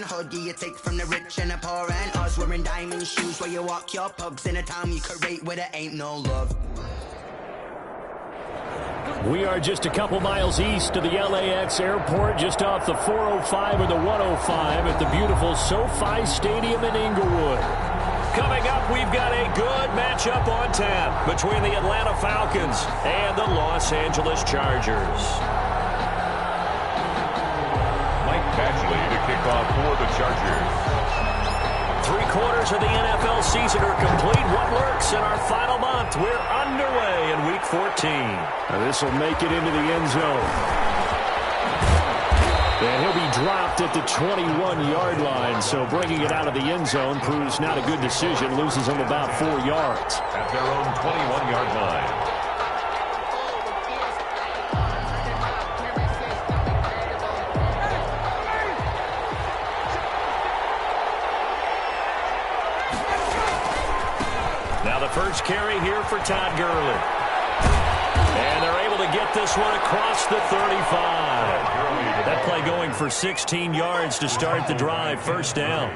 hood, yeah, you take from the rich and the poor. And us wearing diamond shoes while you walk your pugs in a town you create where there ain't no love. We are just a couple miles east of the LAX airport, just off the 405 or the 105 at the beautiful SoFi Stadium in Inglewood. Coming up, we've got a good matchup on tap between the Atlanta Falcons and the Los Angeles Chargers. Mike Badgley to kick off for the Chargers. 3/4 of the NFL season are complete. What works in our final month? We're underway in Week 14. This will make it into the end zone. And he'll be dropped at the 21-yard line, so bringing it out of the end zone proves not a good decision. Loses him about 4 yards. At their own 21-yard line. Now the first carry here for Todd Gurley. And they're able to get this one across the 35. That play going for 16 yards to start the drive. First down.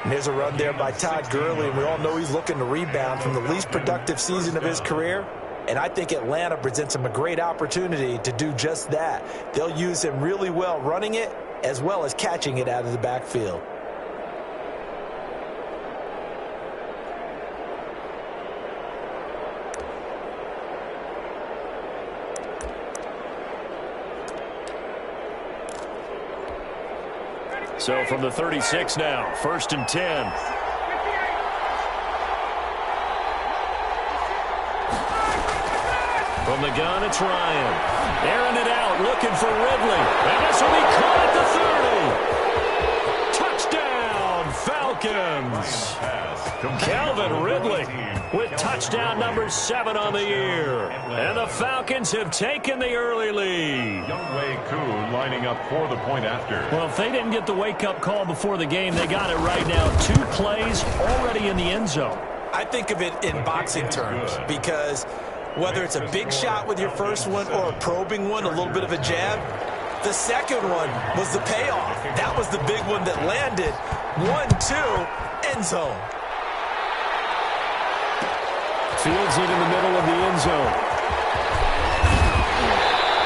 And here's a run there by Todd Gurley, and we all know he's looking to rebound from the least productive season of his career. And I think Atlanta presents him a great opportunity to do just that. They'll use him really well running it as well as catching it out of the backfield. So from the 36 now, 1st and 10. From the gun, it's Ryan. Airing it out, looking for Ridley. And this will be caught at the 30. Touchdown, Falcons. Calvin Ridley with touchdown number 7 on the year. And the Falcons have taken the early lead. Younghoe Koo lining up for the point after. Well, if they didn't get the wake-up call before the game, they got it right now. 2 plays already in the end zone. I think of it in boxing terms because whether it's a big shot with your first one or a probing one, a little bit of a jab, the second one was the payoff. That was the big one that landed. 1-2, end zone. Fields it in the middle of the end zone.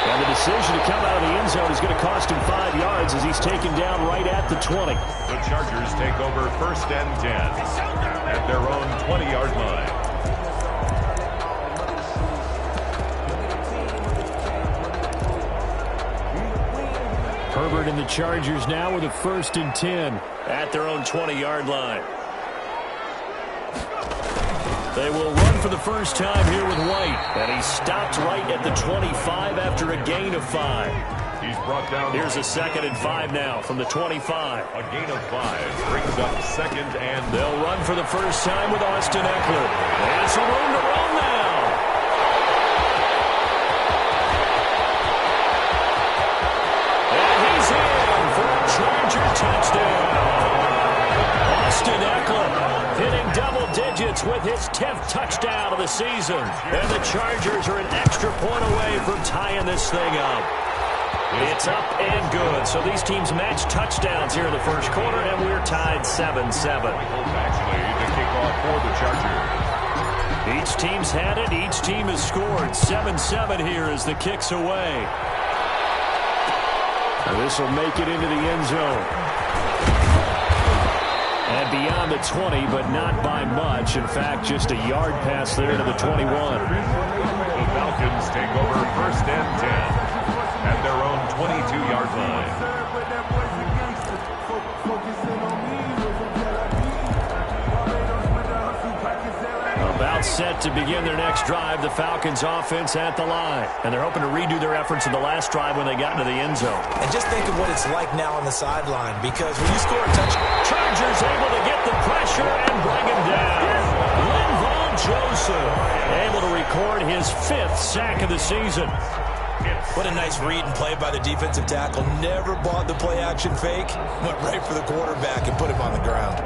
And the decision to come out of the end zone is going to cost him 5 yards as he's taken down right at the 20. The Chargers take over 1st and 10 at their own 20-yard line. Herbert and the Chargers now with a 1st and 10 at their own 20-yard line. They will run for the first time here with White. And he stopped right at the 25 after a gain of 5. He's brought down. Here's a 2nd and 5 now from the 25. A gain of 5 brings up 2nd and... They'll run for the first time with Austin Eckler. And some room to roll now. And he's in for a Charger touchdown. Austin Eckler hitting double digits with his 10th touchdown of the season. And the Chargers are an extra point away from tying this thing up. It's up and good. So these teams match touchdowns here in the first quarter, and we're tied 7-7. Actually, to kick off for the Chargers. Each team's had it. Each team has scored. 7-7 here as the kick's away. And this will make it into the end zone. And beyond the 20, but not by much. In fact, just a yard pass there to the 21. The Falcons take over 1st and 10 at their own 22-yard line. About set to begin their next drive, the Falcons offense at the line. And they're hoping to redo their efforts in the last drive when they got into the end zone. And just think of what it's like now on the sideline, because when you score a touchdown, Chargers able to get the pressure and bring him down. Linval Joseph able to record his 5th sack of the season. what a nice read and play by the defensive tackle. Never bought the play-action fake. Went right for the quarterback and put him on the ground.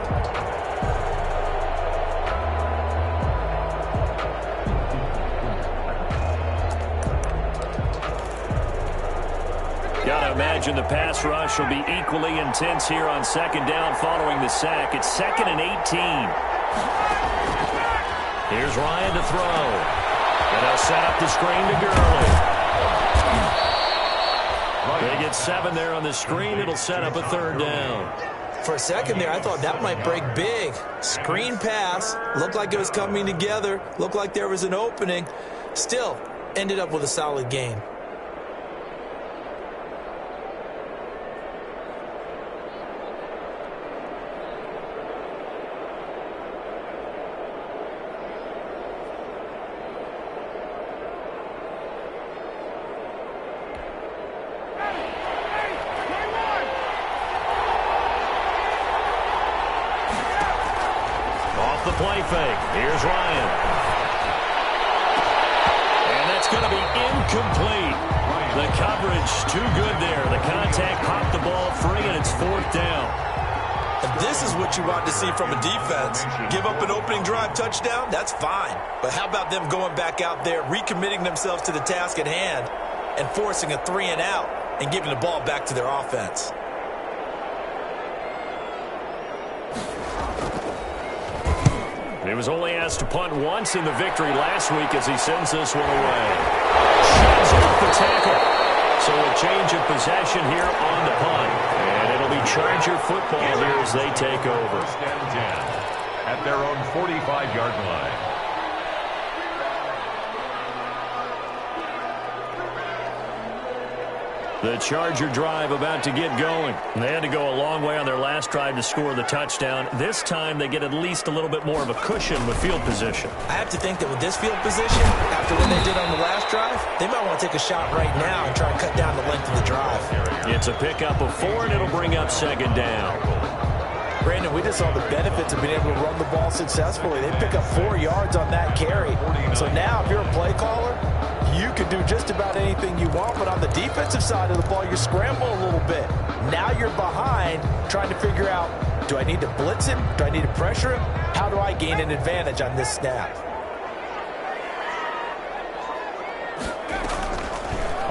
Gotta imagine imagine the pass rush will be equally intense here on second down following the sack. It's 2nd and 18. Here's Ryan to throw. And they'll set up the screen to Gurley. They get 7 there on the screen. It'll set up a 3rd down. For a second there, I thought that might break big. Screen pass. Looked like it was coming together. Looked like there was an opening. Still, ended up with a solid gain. The play fake. Here's Ryan. And that's going to be incomplete. The coverage too good there. The contact popped the ball free, and it's 4th down. And this is what you want to see from a defense. Give up an opening drive touchdown, that's fine. But how about them going back out there, recommitting themselves to the task at hand, and forcing a 3-and-out and giving the ball back to their offense? He was only asked to punt once in the victory last week as he sends this one away. Shoves off the tackle. So a change of possession here on the punt. And it'll be Charger football here as they take over. 1st and 10 at their own 45-yard line. The Charger drive about to get going. They had to go a long way on their last drive to score the touchdown. This time they get at least a little bit more of a cushion with field position. I have to think that with this field position, after what they did on the last drive, they might want to take a shot right now and try and cut down the length of the drive. It's a pickup of 4, and it'll bring up 2nd down. Brandon, we just saw the benefits of being able to run the ball successfully. They pick up 4 yards on that carry. So now if you're a play caller, you can do just about anything you want, but on the defensive side of the ball, you're scrambling a little bit. Now you're behind trying to figure out, do I need to blitz him? Do I need to pressure him? How do I gain an advantage on this snap?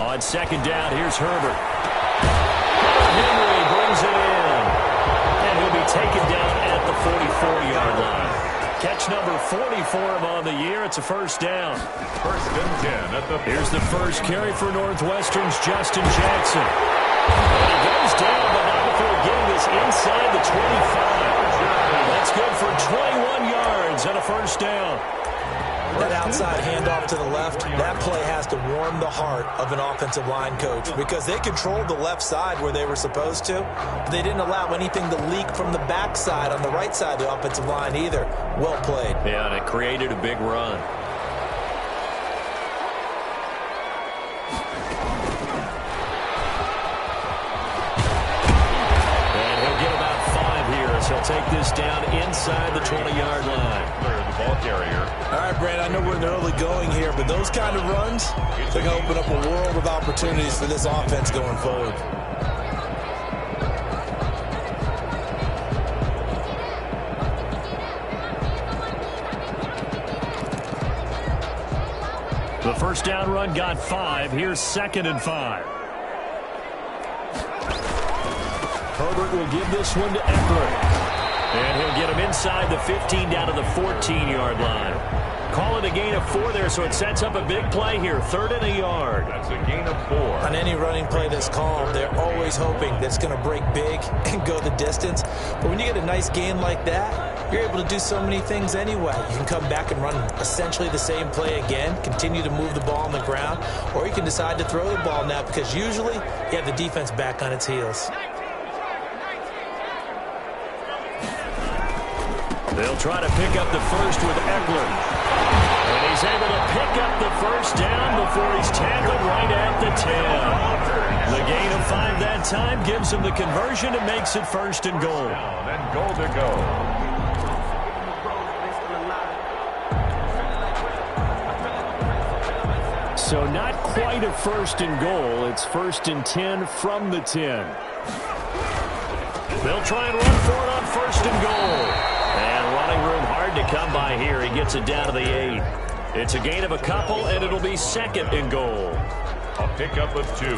On 2nd down, here's Herbert. Henry brings it in. And he'll be taken down at the 44-yard line. Catch number 40 for him on the year. It's a 1st down. 1st and 10 at the... Here's the first carry for Northwestern's Justin Jackson. And he goes down, but not before getting this inside the 25. That's good for 21 yards and a 1st down. That outside handoff to the left, that play has to warm the heart of an offensive line coach because they controlled the left side where they were supposed to, but they didn't allow anything to leak from the backside on the right side of the offensive line either. Well played. Yeah, and it created a big run. And he'll get about 5 here as he'll take this down inside the 20-yard line. The ball carrier. All right, Brad, I know we're in the early going here, but those kind of runs, they're going to open up a world of opportunities for this offense going forward. The 1st down run got 5. Here's 2nd and 5. Herbert will give this one to Eckler. And he'll get him inside the 15 down to the 14-yard line. Call it a gain of 4 there, so it sets up a big play here. 3rd and a yard. That's a gain of 4. On any running play that's called, they're always hoping that it's going to break big and go the distance. But when you get a nice gain like that, you're able to do so many things anyway. You can come back and run essentially the same play again, continue to move the ball on the ground, or you can decide to throw the ball now because usually you have the defense back on its heels. They'll try to pick up the first with Eckler. And he's able to pick up the 1st down before he's tackled right at the 10. The gain of 5 that time gives him the conversion and makes it 1st and goal. And goal to go. So not quite a 1st and goal. It's 1st and 10 from the 10. They'll try and run for it on 1st and goal. And running room hard to come by here. He gets it down to the 8. It's a gain of a couple, and it'll be 2nd and goal. A pickup of 2.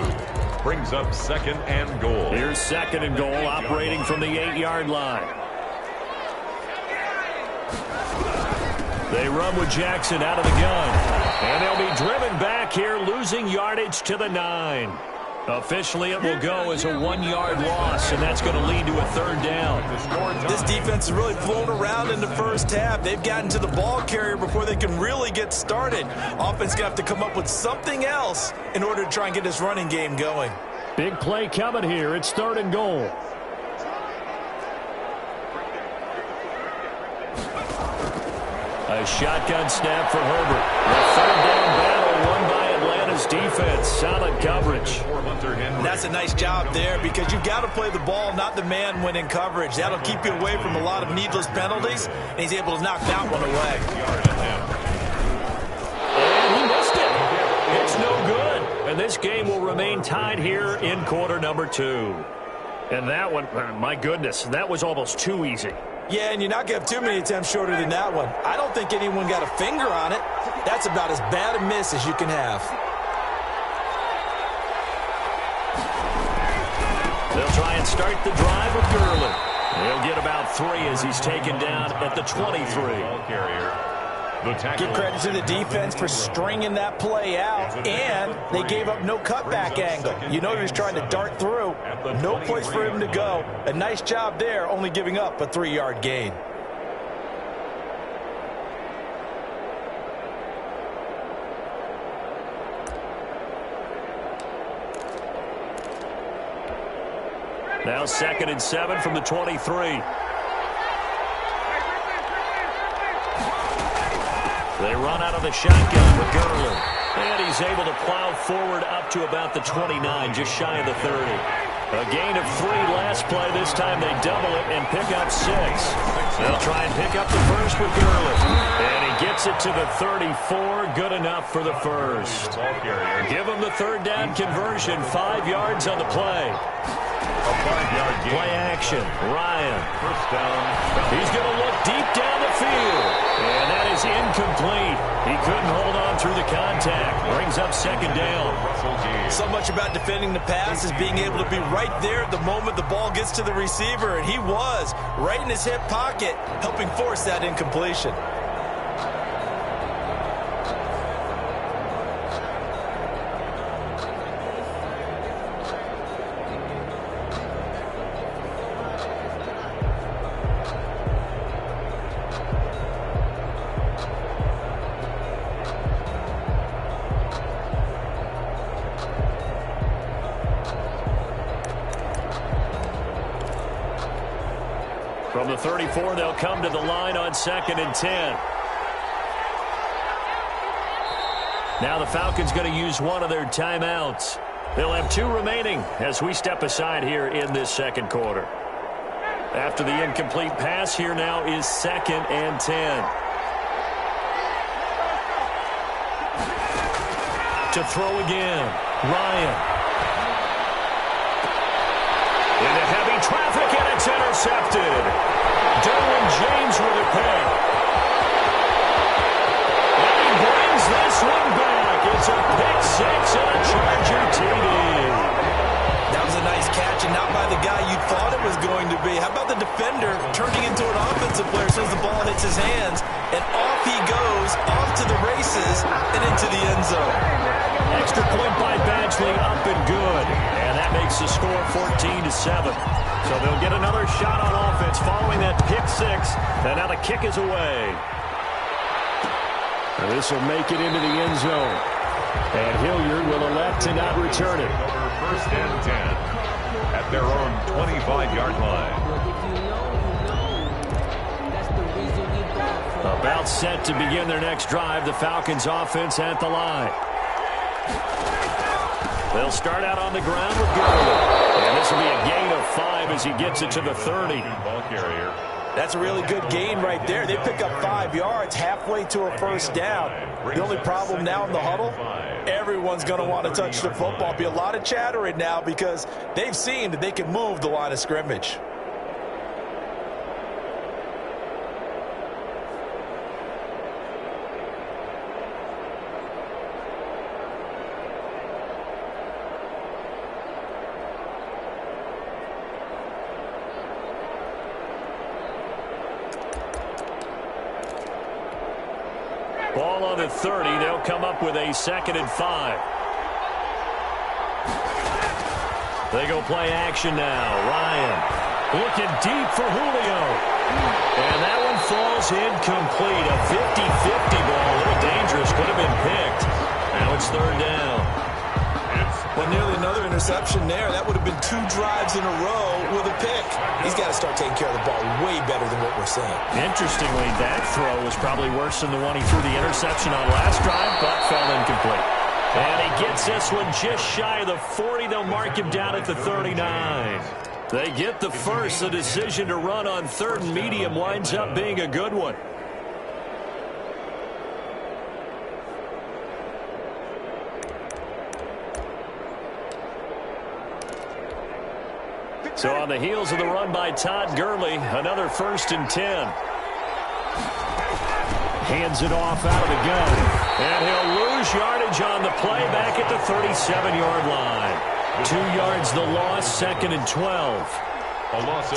brings up 2nd and goal. Here's 2nd and goal, operating from the 8-yard line. They run with Jackson out of the gun. And they'll be driven back here, losing yardage to the 9. Officially, it will go as a 1-yard loss, and that's going to lead to a 3rd down. This defense has really flown around in the first half. They've gotten to the ball carrier before they can really get started. Offense going to have to come up with something else in order to try and get this running game going. Big play coming here. It's 3rd and goal. A shotgun snap for Herbert. The 3rd down battle won by Atlanta's defense. Solid coverage. And that's a nice job there because you've got to play the ball, not the man when in coverage. That'll keep you away from a lot of needless penalties, and he's able to knock that one away. And he missed it. It's no good. And this game will remain tied here in quarter number 2. And that one, my goodness, that was almost too easy. Yeah, and you're not going to have too many attempts shorter than that one. I don't think anyone got a finger on it. That's about as bad a miss as you can have. They'll try and start the drive with Gurley. He'll get about 3 as he's taken down at the 23. Give credit to the defense for stringing that play out, and they gave up no cutback angle. You know he was trying to dart through. No place for him to go. A nice job there, only giving up a 3-yard gain. Now 2nd and 7 from the 23. They run out of the shotgun with Gurley. And he's able to plow forward up to about the 29, just shy of the 30. A gain of 3 last play. This time they double it and pick up 6. They'll try and pick up the first with Gurley. And he gets it to the 34. Good enough for the first. Give him the 3rd down conversion. 5 yards on the play. A 5-yard gain. Play action. Ryan. First down. He's going to look deep down the field. And that is incomplete. He couldn't hold on through the contact. Brings up 2nd down. So much about defending the pass is being able to be right there at the moment the ball gets to the receiver. And he was right in his hip pocket, helping force that incompletion. From the 34, they'll come to the line on 2nd and 10. Now the Falcons going to use one of their timeouts. They'll have 2 remaining as we step aside here in this 2nd quarter. After the incomplete pass, here now is 2nd and 10. To throw again, Ryan. Into heavy traffic, and it's intercepted. Derwin James with a pick. And he brings this one back. It's a pick 6 and a Charger TD. That was a nice catch, and not by the guy you thought it was going to be. How about the defender turning into an offensive player as soon as the ball hits his hands, and off he goes, off to the races, and into the end zone. Extra point by Badgley, up and good. And that makes the score 14-7. So they'll get another shot on offense following that pick 6. And now the kick is away. And this will make it into the end zone. And Hilliard will elect to not return it. Over 1st and 10 at their own 25-yard line. About set to begin their next drive. The Falcons offense at the line. They'll start out on the ground with Gurley. And this will be a gain of 5 as he gets it to the 30. Ball carrier. That's a really good gain right there. They pick up 5 yards halfway to a first down. The only problem now in the huddle, everyone's going to want to touch the football. Be a lot of chattering now because they've seen that they can move the line of scrimmage. Ball on the 30. They'll come up with a 2nd and 5. They go play action now. Ryan looking deep for Julio. And that one falls incomplete. A 50-50 ball. A little dangerous. Could have been picked. Now it's 3rd down. Well, nearly another interception there. That would have been 2 drives in a row with a pick. He's got to start taking care of the ball way better than what we're seeing. Interestingly, that throw was probably worse than the one he threw the interception on last drive, but fell incomplete. And he gets this one just shy of the 40. They'll mark him down at the 39. They get the first. The decision to run on 3rd and medium winds up being a good one. So on the heels of the run by Todd Gurley, another 1st and 10. Hands it off out of the gun. And he'll lose yardage on the play back at the 37-yard line. 2 yards the loss, 2nd and 12.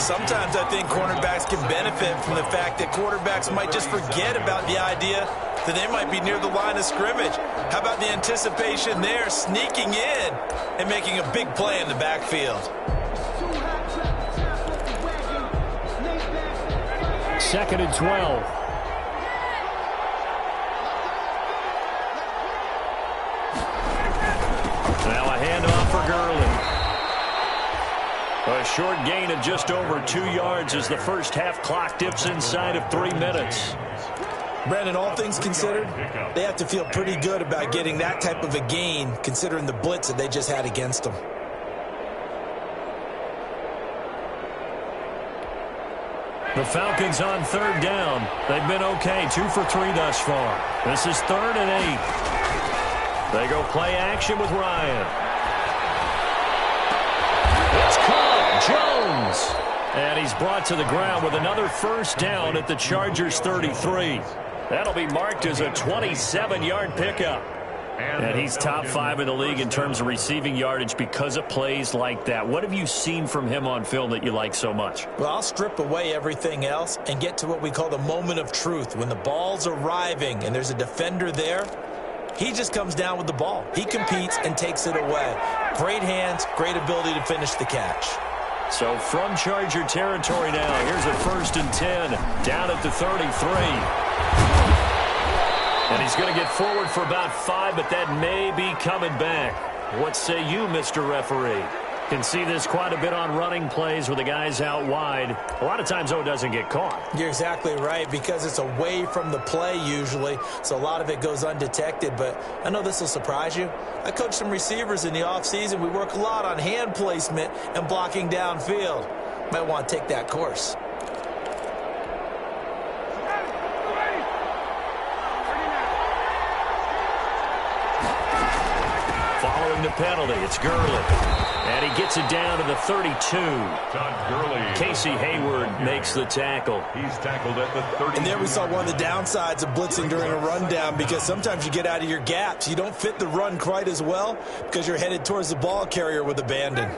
Sometimes I think cornerbacks can benefit from the fact that quarterbacks might just forget about the idea that they might be near the line of scrimmage. How about the anticipation there, sneaking in and making a big play in the backfield? 2nd and 12. Now a handoff for Gurley. A short gain of just over 2 yards as the first half clock dips inside of 3 minutes. Brandon, all things considered, they have to feel pretty good about getting that type of a gain considering the blitz that they just had against them. The Falcons on 3rd down. They've been okay, 2 for 3 thus far. This is 3rd and 8. They go play action with Ryan. It's caught. Jones. And he's brought to the ground with another 1st down at the Chargers' 33. That'll be marked as a 27-yard pickup. And he's top 5 in the league in terms of receiving yardage because of plays like that. What have you seen from him on film that you like so much? Well, I'll strip away everything else and get to what we call the moment of truth. When the ball's arriving and there's a defender there, he just comes down with the ball. He competes and takes it away. Great hands, great ability to finish the catch. So from Charger territory now, here's a 1st and 10 down at the 33. And he's going to get forward for about 5, but that may be coming back. What say you, Mr. Referee? Can see this quite a bit on running plays with the guys out wide. A lot of times, though, it doesn't get caught. You're exactly right, because it's away from the play usually, so a lot of it goes undetected. But I know this will surprise you. I coach some receivers in the offseason. We work a lot on hand placement and blocking downfield. Might want to take that course. Following the penalty, it's Gurley. And he gets it down to the 32. Todd Gurley. Casey Hayward makes the tackle. He's tackled at the 30. And there we saw one of the downsides of blitzing during a rundown, because sometimes you get out of your gaps. You don't fit the run quite as well because you're headed towards the ball carrier with abandon.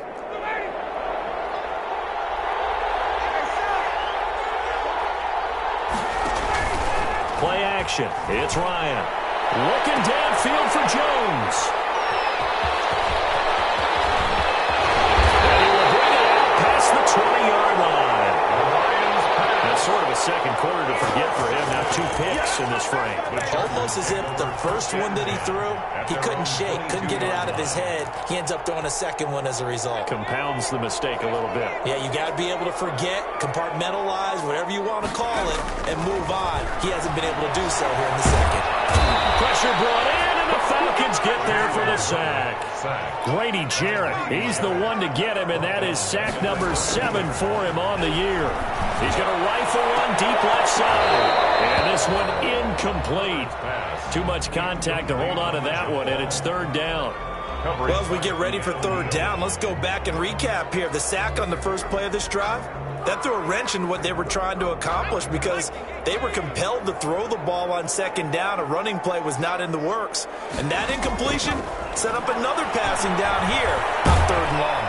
Play action. It's Ryan. Looking downfield for Jones. The 20-yard line. That's sort of a second quarter to forget for him. Now 2 picks in this frame. Almost as if the first one that he threw, he couldn't shake, couldn't get it out of his head. He ends up throwing a second one as a result. Compounds the mistake a little bit. Yeah, you got to be able to forget, compartmentalize, whatever you want to call it, and move on. He hasn't been able to do so here in the second. Pressure brought in, and the Falcons get there for the sack. Grady Jarrett, he's the one to get him, and that is sack number 7 for him on the year. He's going to rifle one deep left side. And this one incomplete. Too much contact to hold on to that one, and it's 3rd down. Well, as we get ready for 3rd down, let's go back and recap here. The sack on the first play of this drive, that threw a wrench in what they were trying to accomplish because they were compelled to throw the ball on 2nd down. A running play was not in the works. And that incompletion set up another passing down here on 3rd and long.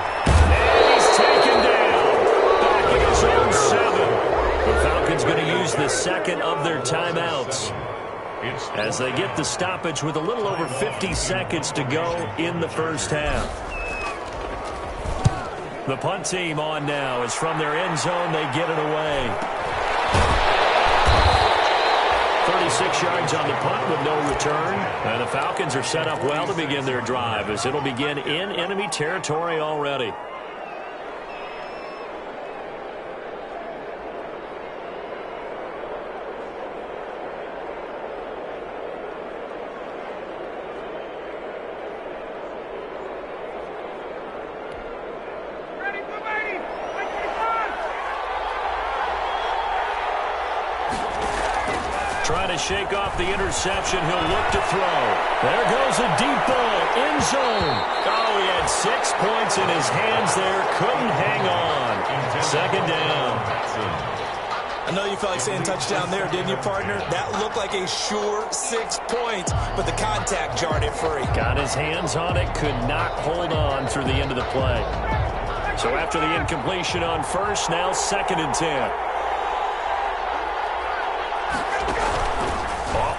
And he's taken down. Back in his own 7. The Falcons going to use the second of their timeouts. as they get the stoppage with a little over 50 seconds to go in the first half. The punt team on now is from their end zone. They get it away. 36 yards on the punt with no return. And the Falcons are set up well to begin their drive as it'll begin in enemy territory already. Trying to shake off the interception. He'll look to throw. There goes a deep ball. End zone. Oh, he had 6 points in his hands there. Couldn't hang on. Second down. I know you felt like saying touchdown there, didn't you, partner? That looked like a sure 6 points, but the contact jarred it free. Got his hands on it. Could not hold on through the end of the play. So after the incompletion on first, now 2nd and 10.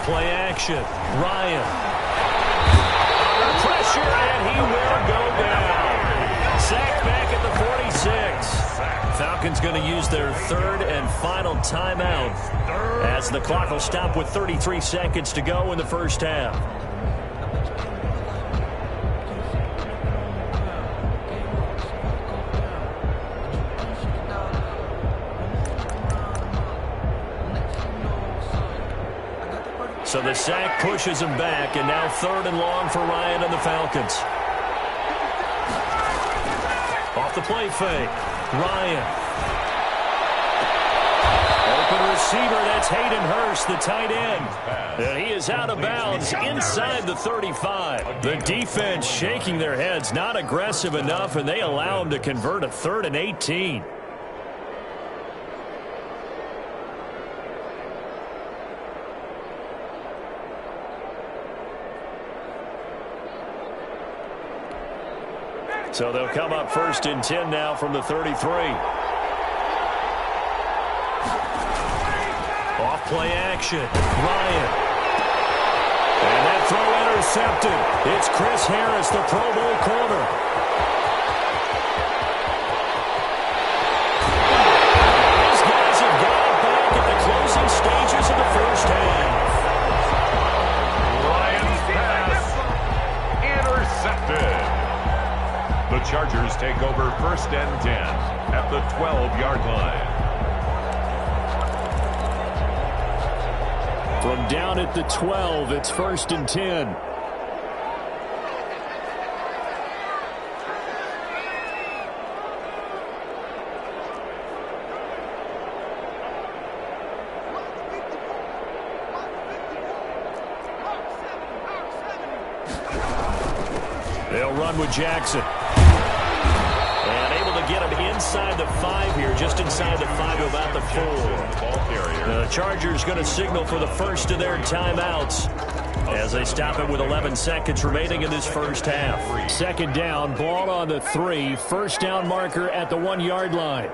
Play action. Ryan. Under pressure, and he will go down. Sacked back at the 46. Falcons going to use their 3rd and final timeout as the clock will stop with 33 seconds to go in the first half. So the sack pushes him back, and now 3rd and long for Ryan and the Falcons. Off the play fake. Ryan. Open receiver, that's Hayden Hurst, the tight end. And he is out of bounds inside the 35. The defense shaking their heads, not aggressive enough, and they allow him to convert a 3rd and 18. So they'll come up 1st and 10 now from the 33. Off play action. Ryan. And that throw intercepted. It's Chris Harris, the Pro Bowl corner. These guys have got it back at the closing stages of the first half. Ryan's pass intercepted. The Chargers take over 1st and 10 at the 12-yard line. From down at the 12, it's 1st and 10. They'll run with Jackson. And able to get him inside the 5 here, just inside the 5 to about the 4. The Chargers going to signal for the first of their timeouts as they stop it with 11 seconds remaining in this first half. 2nd down, ball on the 3. First down marker at the 1-yard line.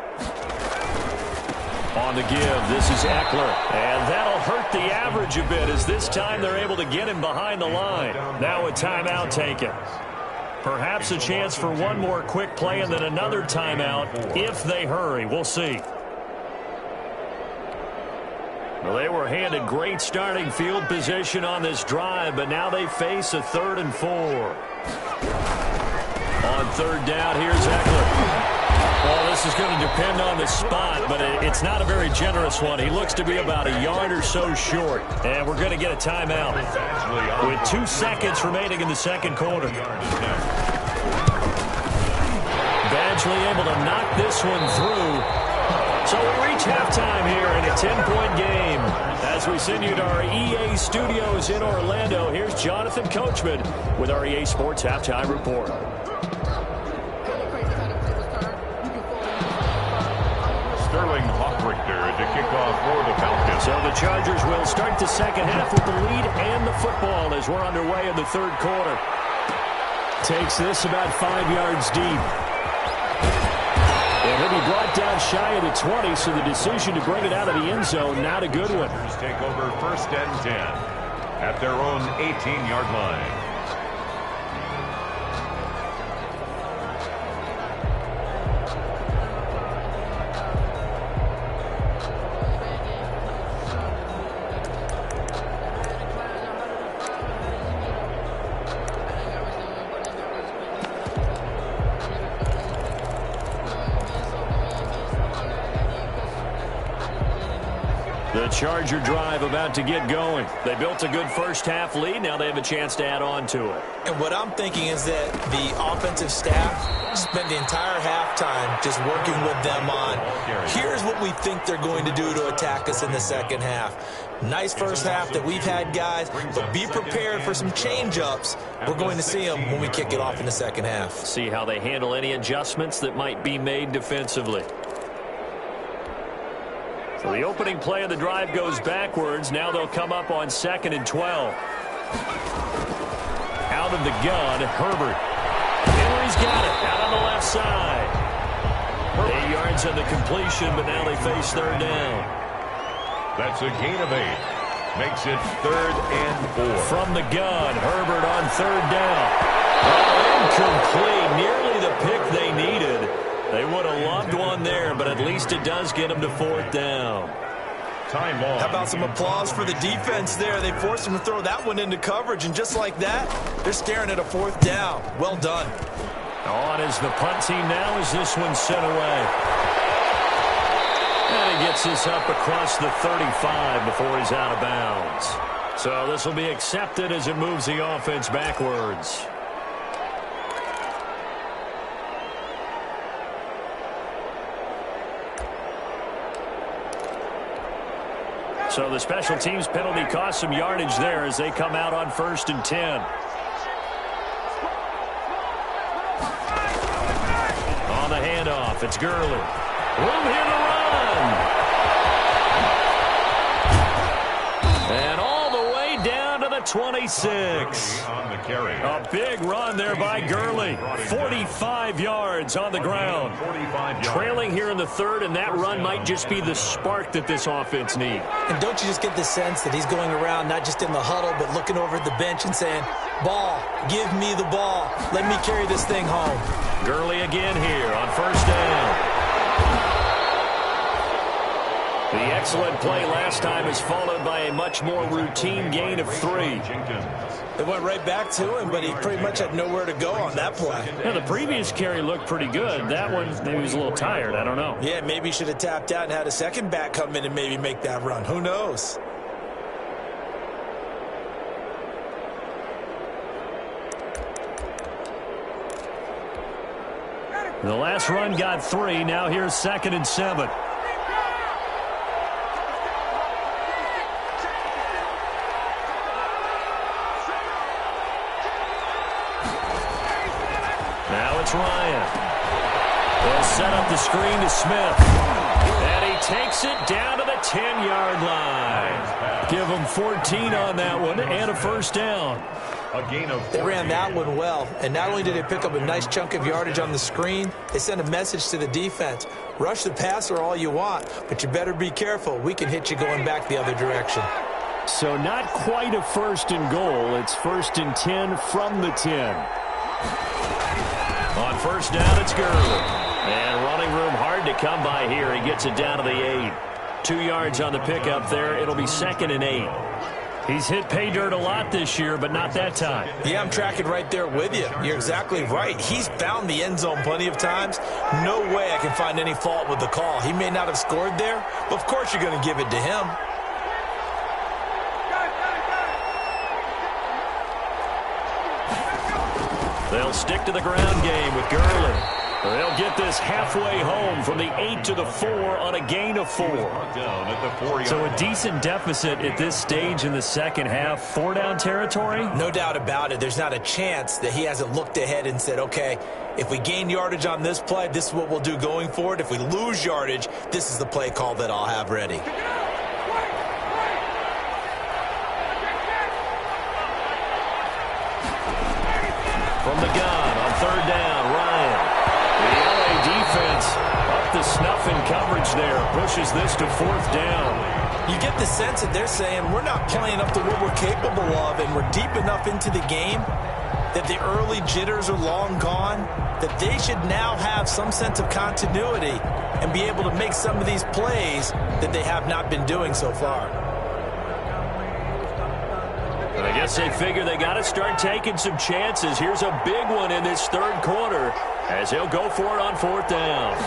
On the give, this is Eckler. And that'll hurt the average a bit as this time they're able to get him behind the line. Now a timeout taken. Perhaps a chance for one more quick play and then another timeout if they hurry. We'll see. Well, they were handed great starting field position on this drive, but now they face a 3rd and 4. On 3rd down, here's Eckler. Well, this is going to depend on the spot, but it's not a very generous one. He looks to be about a yard or so short, and we're going to get a timeout with 2 seconds remaining in the 2nd quarter. Badgley able to knock this one through. So we reach halftime here in a 10-point game. As we send you to our EA studios in Orlando, here's Jonathan Coachman with our EA Sports Halftime Report. Sterling Hockrichter to kick off for the Falcons. So the Chargers will start the second half with the lead and the football as we're underway in the 3rd quarter. Takes this about 5 yards deep. And he'll be brought down shy of the 20, so the decision to bring it out of the end zone, not a good one. Take over 1st and 10. at their own 18-yard line. The Charger drive about to get going. They built a good first-half lead. Now they have a chance to add on to it. And what I'm thinking is that the offensive staff spent the entire halftime just working with them on, here's what we think they're going to do to attack us in the second half. Nice first half that we've had, guys, but be prepared for some change-ups. We're going to see them when we kick it off in the second half. See how they handle any adjustments that might be made defensively. So the opening play of the drive goes backwards. Now they'll come up on 2nd and 12. Out of the gun, Herbert. Henry's got it out on the left side. 8 yards on the completion, but now they face third down. That's a gain of 8. Makes it 3rd and 4. From the gun, Herbert on 3rd down. Oh, incomplete. Nearly the pick they needed. They would have loved one there, but at least it does get them to 4th down. Time on. How about some applause for the defense there? They forced him to throw that one into coverage, and just like that, they're staring at a 4th down. Well done. On is the punt team now as this one's sent away. And he gets this up across the 35 before he's out of bounds. So this will be accepted as it moves the offense backwards. So the special teams penalty cost some yardage there as they come out on 1st and 10. On the handoff, it's Gurley. Room here to run. And all the way down to the 26. On the carry. A big run there by Gurley. 45 yards on the ground. 45 yards. Trailing here in the 3rd, and that run might just be the spark that this offense needs. And don't you just get the sense that he's going around not just in the huddle, but looking over at the bench and saying, ball, give me the ball. Let me carry this thing home. Gurley again here on 1st down. The excellent play last time is followed by a much more routine gain of 3. It went right back to him, but he pretty much had nowhere to go on that play. Yeah, the previous carry looked pretty good. That one, maybe he was a little tired. I don't know. Yeah, maybe he should have tapped out and had a second back come in and maybe make that run. Who knows? The last run got 3. Now here's 2nd and 7. Now it's Ryan. They'll set up the screen to Smith. And he takes it down to the 10-yard line. Give him 14 on that one and a 1st down. A gain of 14. They ran that one well, and not only did they pick up a nice chunk of yardage on the screen, they sent a message to the defense. Rush the passer all you want, but you better be careful. We can hit you going back the other direction. So not quite a 1st and goal. It's 1st and 10 from the 10. On 1st down, it's Gurley. And running room hard to come by here. He gets it down to the 8. 2 yards on the pickup there. It'll be 2nd and 8. He's hit pay dirt a lot this year, but not that time. Yeah, I'm tracking right there with you. You're exactly right. He's found the end zone plenty of times. No way I can find any fault with the call. He may not have scored there, but of course you're going to give it to him. They'll stick to the ground game with Gurley. They'll get this halfway home from the 8 to the 4 on a gain of 4. Down at the 4-yard. So a decent deficit at this stage in the second half. 4-down territory? No doubt about it. There's not a chance that he hasn't looked ahead and said, okay, if we gain yardage on this play, this is what we'll do going forward. If we lose yardage, this is the play call that I'll have ready. From the gun on 3rd down, Ryan. The LA defense up the snuff in coverage there. Pushes this to 4th down. You get the sense that they're saying we're not playing up to what we're capable of, and we're deep enough into the game that the early jitters are long gone, that they should now have some sense of continuity and be able to make some of these plays that they have not been doing so far. I guess they figure they got to start taking some chances. Here's a big one in this third quarter as he'll go for it on fourth down.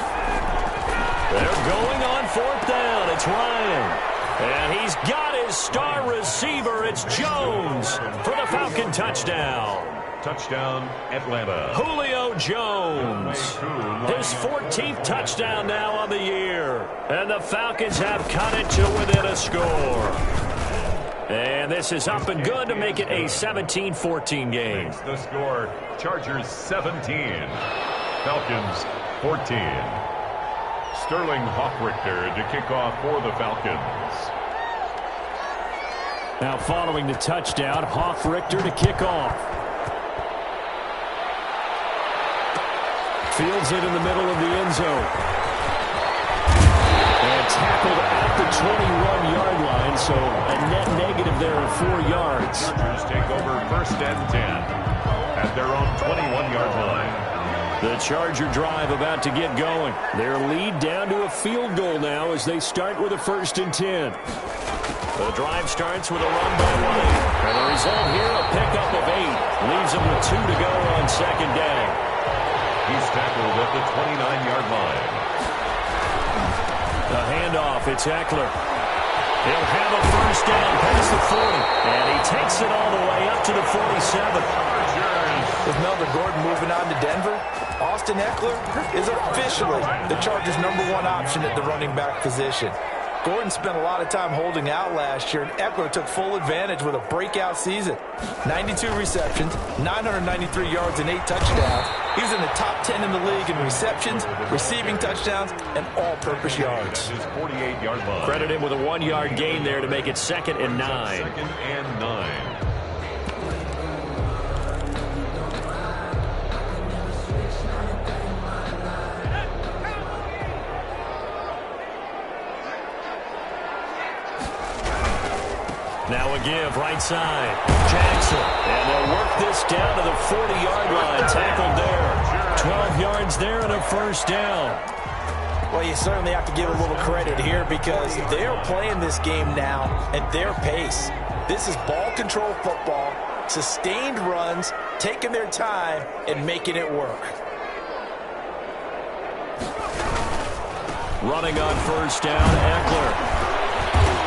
They're going on fourth down. It's Ryan. And he's got his star receiver. It's Jones for the Falcon touchdown. Touchdown, Atlanta. Julio Jones. His 14th touchdown now on the year. And the Falcons have cut it to within a score. And this is up and good to make it a 17-14 game. The score, Chargers 17, Falcons 14. Sterling Hoffrichter to kick off for the Falcons. Now following the touchdown, Hoffrichter to kick off. Fields it in the middle of the end zone. And tackled at the 21-yard line, so a net negative there of 4 yards. Chargers take over first and 10 at their own 21-yard line. The Charger drive about to get going. Their lead down to a field goal now as they start with a 1st and 10. The drive starts with a run by White. And the result here, a pickup of 8. Leaves them with 2 to go on second down. He's tackled at the 29-yard line. The handoff, it's Eckler. He'll have a first down past the 40. And he takes it all the way up to the 47. With Melvin Gordon moving on to Denver, Austin Eckler is officially the Chargers' #1 option at the running back position. Gordon spent a lot of time holding out last year, and Eckler took full advantage with a breakout season. 92 receptions, 993 yards, and 8 touchdowns. He's in the top 10 in the league in receptions, receiving touchdowns, and all-purpose yards. His 48-yard line. Credit him with a 1-yard gain there to make it 2nd and 9. 2nd and 9. Now a give, right side. Jackson. And they'll work this down to the 40-yard line. Tackled there. 12 yards there and a first down. Well, you certainly have to give a little credit here because they're playing this game now at their pace. This is ball control football, sustained runs, taking their time, and making it work. Running on first down, Eckler.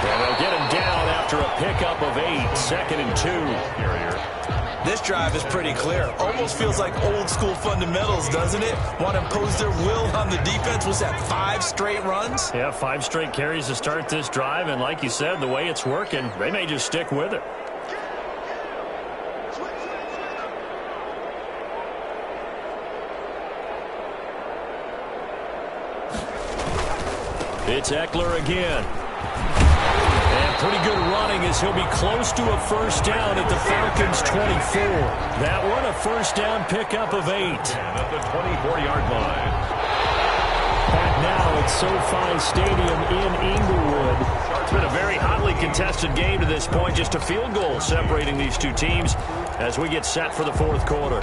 And they'll get him down after a pickup of 8, 2nd and 2. This drive is pretty clear. Almost feels like old school fundamentals, doesn't it? Want to impose their will on the defense. Was that 5 straight runs? Yeah, 5 straight carries to start this drive. And like you said, the way it's working, they may just stick with it. It's Eckler again. And pretty good running as he'll be close to a first down at the Falcons' 24. That one, a first down pickup of 8. And at the 24-yard line. Back now at SoFi Stadium in Inglewood. It's been a very hotly contested game to this point. Just a field goal separating these two teams as we get set for the fourth quarter.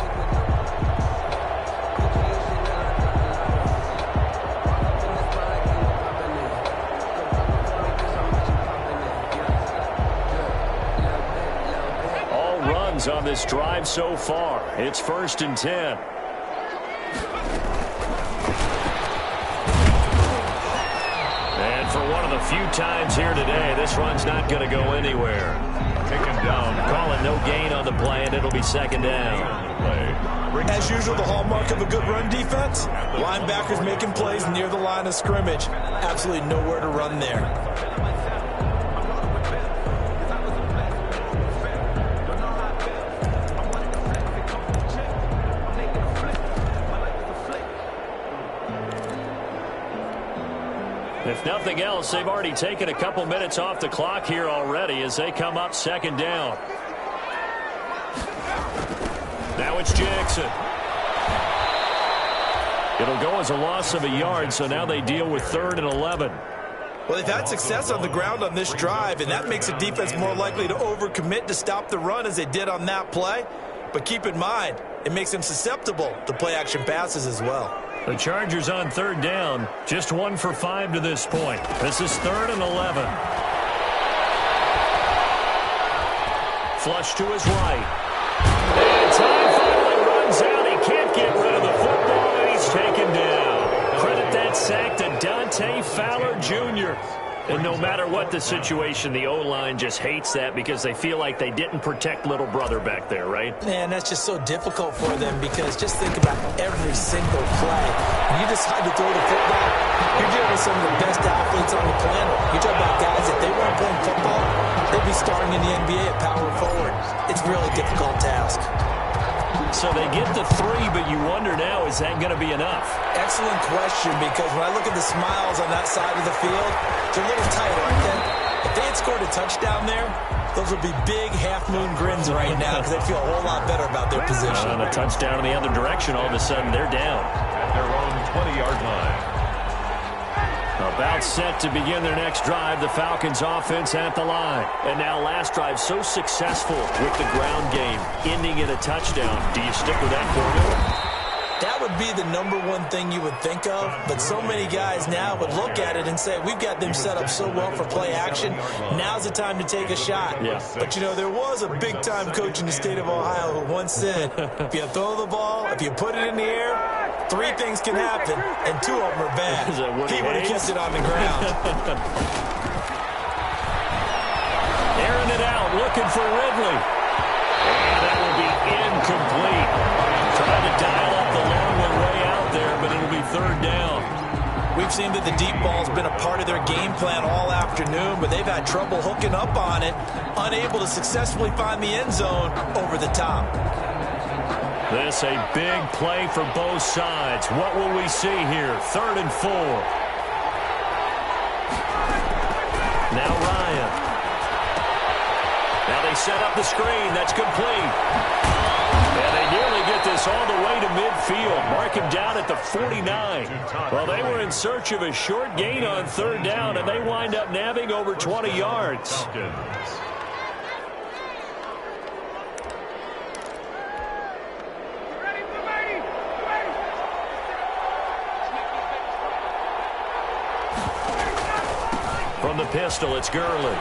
On this drive so far. It's 1st and 10. And for one of the few times here today, this run's not going to go anywhere. Taken down. Calling no gain on the play, and it'll be 2nd down. As usual, the hallmark of a good run defense, linebackers making plays near the line of scrimmage. Absolutely nowhere to run there. If nothing else, they've already taken a couple minutes off the clock here already as they come up 2nd down. Now it's Jackson. It'll go as a loss of a yard, so now they deal with 3rd and 11. Well, they've had success on the ground on this drive, and that makes the defense more likely to overcommit to stop the run as they did on that play. But keep in mind, it makes them susceptible to play-action passes as well. The Chargers on third down, just 1 for 5 to this point. This is 3rd and 11. Flush to his right. And time finally runs out. He can't get rid of the football, and he's taken down. Credit that sack to Dante Fowler Jr. And no matter what the situation, the O-line just hates that because they feel like they didn't protect little brother back there, right? Man, that's just so difficult for them because just think about every single play. When you decide to throw the football, you're dealing with some of the best athletes on the planet. You talk about guys, if they weren't playing football, they'd be starting in the NBA at power forward. It's a really difficult task. So they get the 3, but you wonder now, is that going to be enough? Excellent question, because when I look at the smiles on that side of the field, they're a little tight, aren't they? If they had scored a touchdown there, those would be big half-moon grins right now because they'd feel a whole lot better about their position. And a touchdown in the other direction, all of a sudden they're down. At their own 20-yard line. About set to begin their next drive, the Falcons offense at the line. And now last drive so successful with the ground game, ending in a touchdown. Do you stick with that formula? That would be the #1 thing you would think of, but so many guys now would look at it and say, we've got them set up so well for play action, now's the time to take a shot. Yeah. But, you know, there was a big-time coach in the state of Ohio who once said, if you throw the ball, if you put it in the air, 3 things can happen, and 2 of them are bad. He would have kept it on the ground. Airing it out, looking for Ridley. And that will be incomplete. Trying to dial up the long one way out there, but it'll be 3rd down. We've seen that the deep ball's been a part of their game plan all afternoon, but they've had trouble hooking up on it, unable to successfully find the end zone over the top. This a big play for both sides. What will we see here? 3rd and 4. Now Ryan. Now they set up the screen. That's complete. And they nearly get this all the way to midfield. Mark him down at the 49. Well, they were in search of a short gain on 3rd down, and they wind up nabbing over 20 yards. From the pistol, it's Gurley.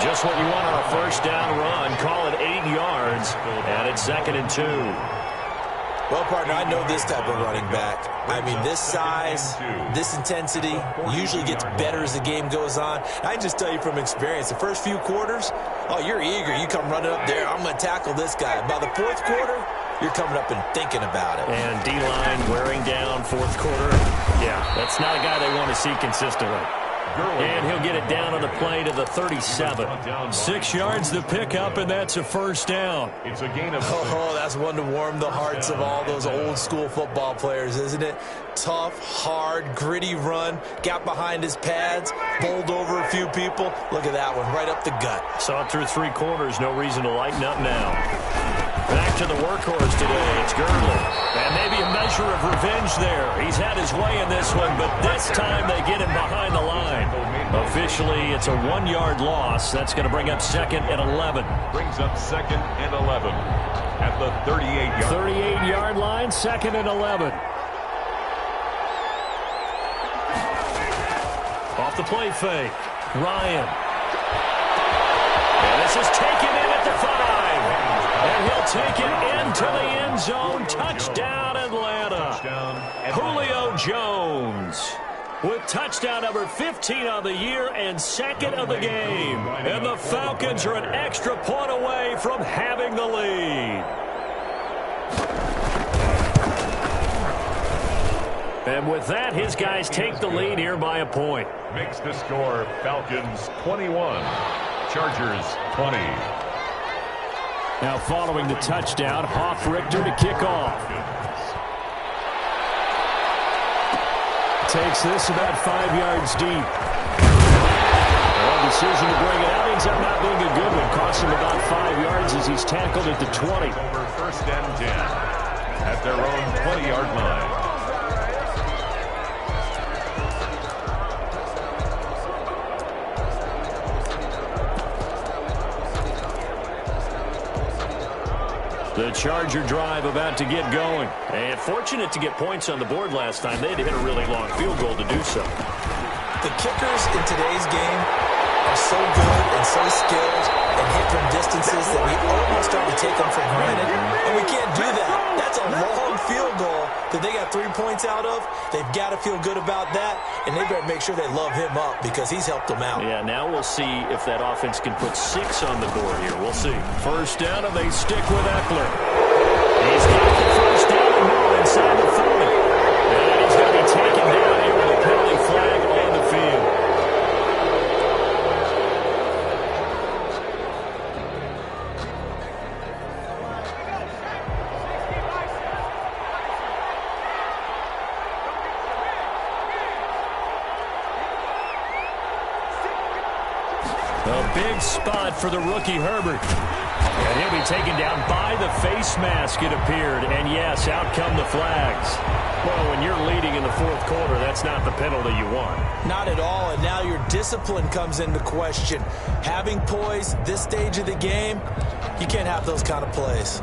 Just what you want on a 1st down run. Call it 8 yards, and it's 2nd and 2. Well, partner, I know this type of running back. I mean, this size, this intensity usually gets better as the game goes on. I can just tell you from experience, the first few quarters, oh, you're eager. You come running up there, I'm going to tackle this guy. By the 4th quarter, you're coming up and thinking about it. And D-line wearing down 4th quarter. Yeah, that's not a guy they want to see consistently. And he'll get it down on the play to the 37. 6 yards to pick up, and that's a 1st down. It's a gain of 6. Oh, that's one to warm the hearts of all those old school football players, isn't it? Tough, hard, gritty run. Got behind his pads, bowled over a few people. Look at that one, right up the gut. Saw it through 3 quarters. No reason to lighten up now. Back to the workhorse today. It's Gurley. And maybe a measure of revenge there. He's had his way in this one, but this time they get him behind the line. Officially, it's a 1-yard loss. That's going to bring up 2nd and 11. Brings up 2nd and 11 at the 38-yard. 38-yard line, 2nd and 11. Off the play fake. Ryan. And this is taken in at the 5. And he'll take it into the end zone. Touchdown, Atlanta. Julio Jones with touchdown number 15 of the year and 2nd of the game. And the Falcons are an extra point away from having the lead. And with that, his guys take the lead here by a point. Makes the score Falcons 21, Chargers 20. Now following the touchdown, Hoff-Richter to kick off. Takes this about 5 yards deep. Well, decision to bring it out ends up not being a good one. Costs him about 5 yards as he's tackled at the 20. Over 1st and 10 at their own 20-yard line. The Charger drive about to get going. And fortunate to get points on the board last time. They had to hit a really long field goal to do so. The kickers in today's game are so good and so skilled and hit from distances that we almost start to take them for granted, and we can't do that. That's a long field goal that they got 3 points out of. They've got to feel good about that, and they better make sure they love him up because he's helped them out. Yeah, now we'll see if that offense can put 6 on the board here. We'll see. First down, and they stick with Eckler. He's got the first down and more inside the 40. And he's going to be taken down here with a penalty flag on the field. A big spot for the rookie Herbert. And he'll be taken down by the face mask, it appeared. And, yes, out come the flags. Well, when you're leading in the fourth quarter, that's not the penalty you want. Not at all, and now your discipline comes into question. Having poise this stage of the game, you can't have those kind of plays.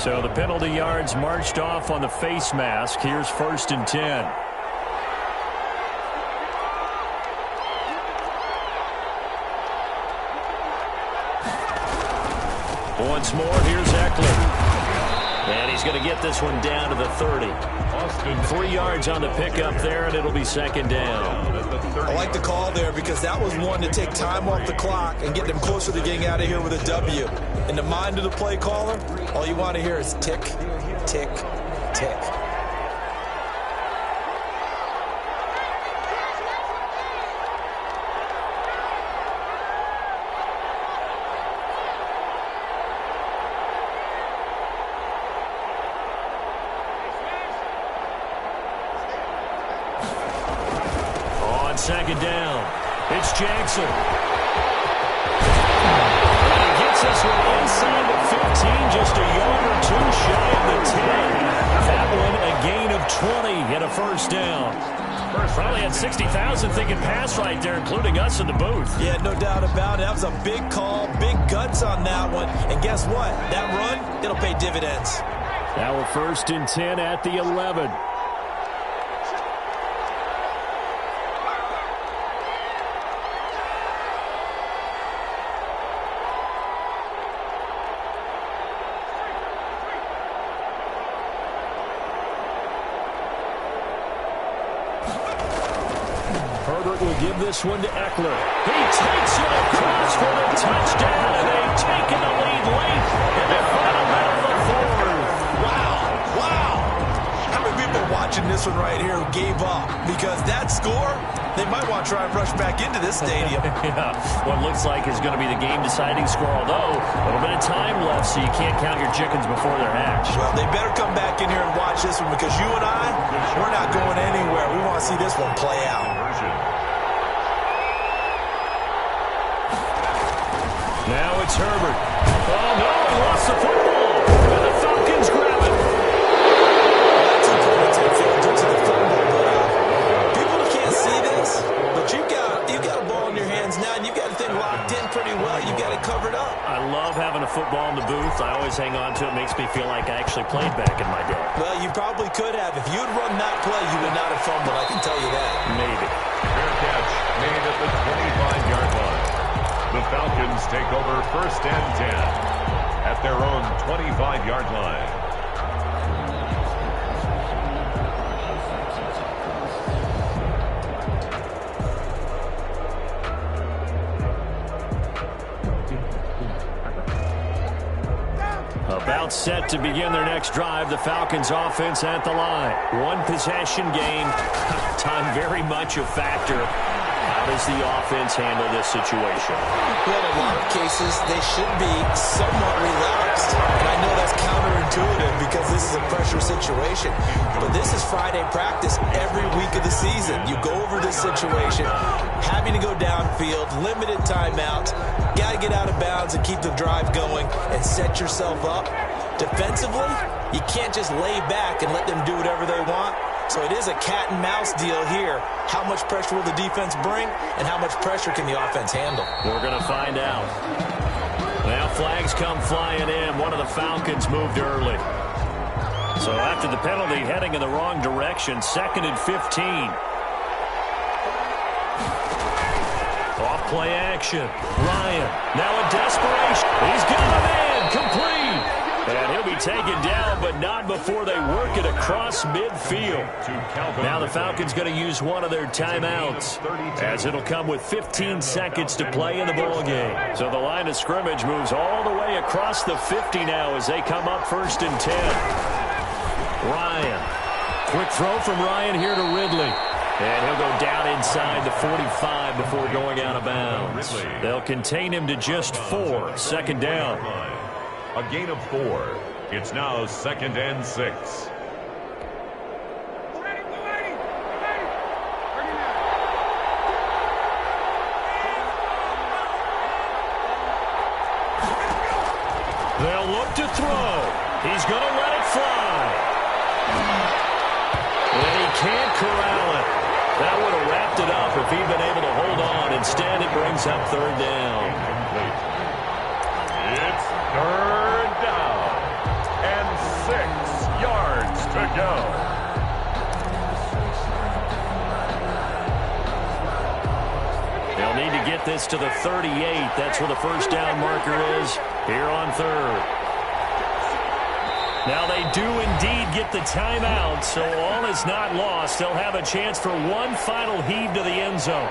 So the penalty yards marched off on the face mask. Here's 1st and 10. Once more, here's Eckler. And he's going to get this one down to the 30. 3 yards on the pickup there, and it'll be 2nd down. I like the call there because that was one to take time off the clock and get them closer to getting out of here with a W. In the mind of the play caller, all you want to hear is tick, tick, tick. Second down. It's Jackson. And he gets this one inside the 15, just a yard or 2 shy of the 10. That one a gain of 20 and a first down. Probably had 60,000 thinking pass right there, including us in the booth. Yeah, no doubt about it. That was a big call, big guts on that one. And guess what? That run, it'll pay dividends. Now we're 1st and 10 at the 11. Will give this one to Eckler. He takes it across for the touchdown, and they've taken the lead late in the final minute of the 4th. Wow. How many people are watching this one right here who gave up? Because that score, they might want to try and rush back into this stadium. Yeah, what looks like is going to be the game-deciding score, although a little bit of time left, so you can't count your chickens before they're hatched. Well, they better come back in here and watch this one because you and I, we're not going anywhere. We want to see this one play out. Now it's Herbert. Oh, no, he lost the football. And the Falcons grab it. That's a point due to the fumble. But people can't see this, but you got a ball in your hands now, and you've got the thing locked in pretty well. You've got it covered up. I love having a football in the booth. I always hang on to it. Makes me feel like I actually played back in my day. Well, you probably could have. If you'd run that play, you would not have fumbled. I can tell you that. Maybe. Fair catch made at the 25-yard line. The Falcons take over 1st and 10 at their own 25-yard line. About set to begin their next drive, the Falcons offense at the line. 1 possession game. Time very much a factor. How does the offense handle this situation? Well, in a lot of cases, they should be somewhat relaxed. And I know that's counterintuitive because this is a pressure situation. But this is Friday practice every week of the season. You go over this situation, having to go downfield, limited timeouts, got to get out of bounds and keep the drive going and set yourself up. Defensively, you can't just lay back and let them do whatever they want. So it is a cat and mouse deal here. How much pressure will the defense bring, and how much pressure can the offense handle? We're going to find out. Now flags come flying in. One of the Falcons moved early. So after the penalty, heading in the wrong direction, 2nd and 15. Off play action. Ryan, now a desperation. He's got him in, complete. And he'll be taken down, but not before they work it across midfield. Now the Falcons going to use one of their timeouts, as it'll come with 15 seconds to play in the ballgame. So the line of scrimmage moves all the way across the 50 now as they come up 1st and 10. Ryan. Quick throw from Ryan here to Ridley. And he'll go down inside the 45 before going out of bounds. They'll contain him to just 4. 2nd down. A gain of 4. It's now 2nd and 6. They'll look to throw. He's going to let it fly. And he can't corral it. That would have wrapped it up if he'd been able to hold on. Instead, it brings up 3rd down. It's 3rd down and 6 yards to go. They'll need to get this to the 38. That's where the 1st down marker is here on 3rd. Now they do indeed get the timeout, so all is not lost. They'll have a chance for one final heave to the end zone.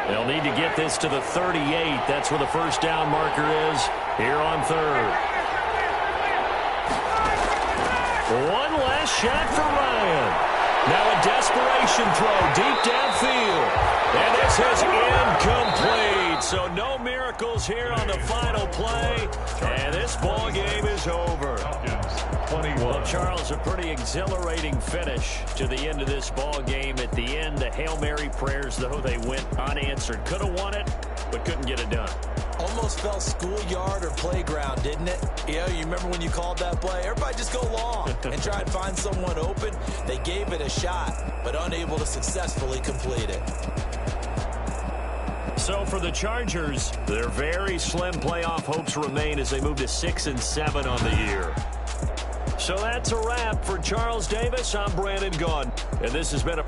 They'll need to get this to the 38. That's where the 1st down marker is here on 3rd. One last shot for Ryan. Now a desperation throw deep downfield. And this is incomplete. So no miracles here on the final play. And this ball game is over. Well, Charles, a pretty exhilarating finish to the end of this ball game. At the end, the Hail Mary prayers, though, they went unanswered. Could have won it, but couldn't get it done. Almost felt schoolyard or playground, didn't it? Yeah, you remember when you called that play? Everybody just go long and try and find someone open. They gave it a shot, but unable to successfully complete it. So for the Chargers, their very slim playoff hopes remain as they move to 6 and 7 on the year. So that's a wrap for Charles Davis. I'm Brandon Gaudin, and this has been a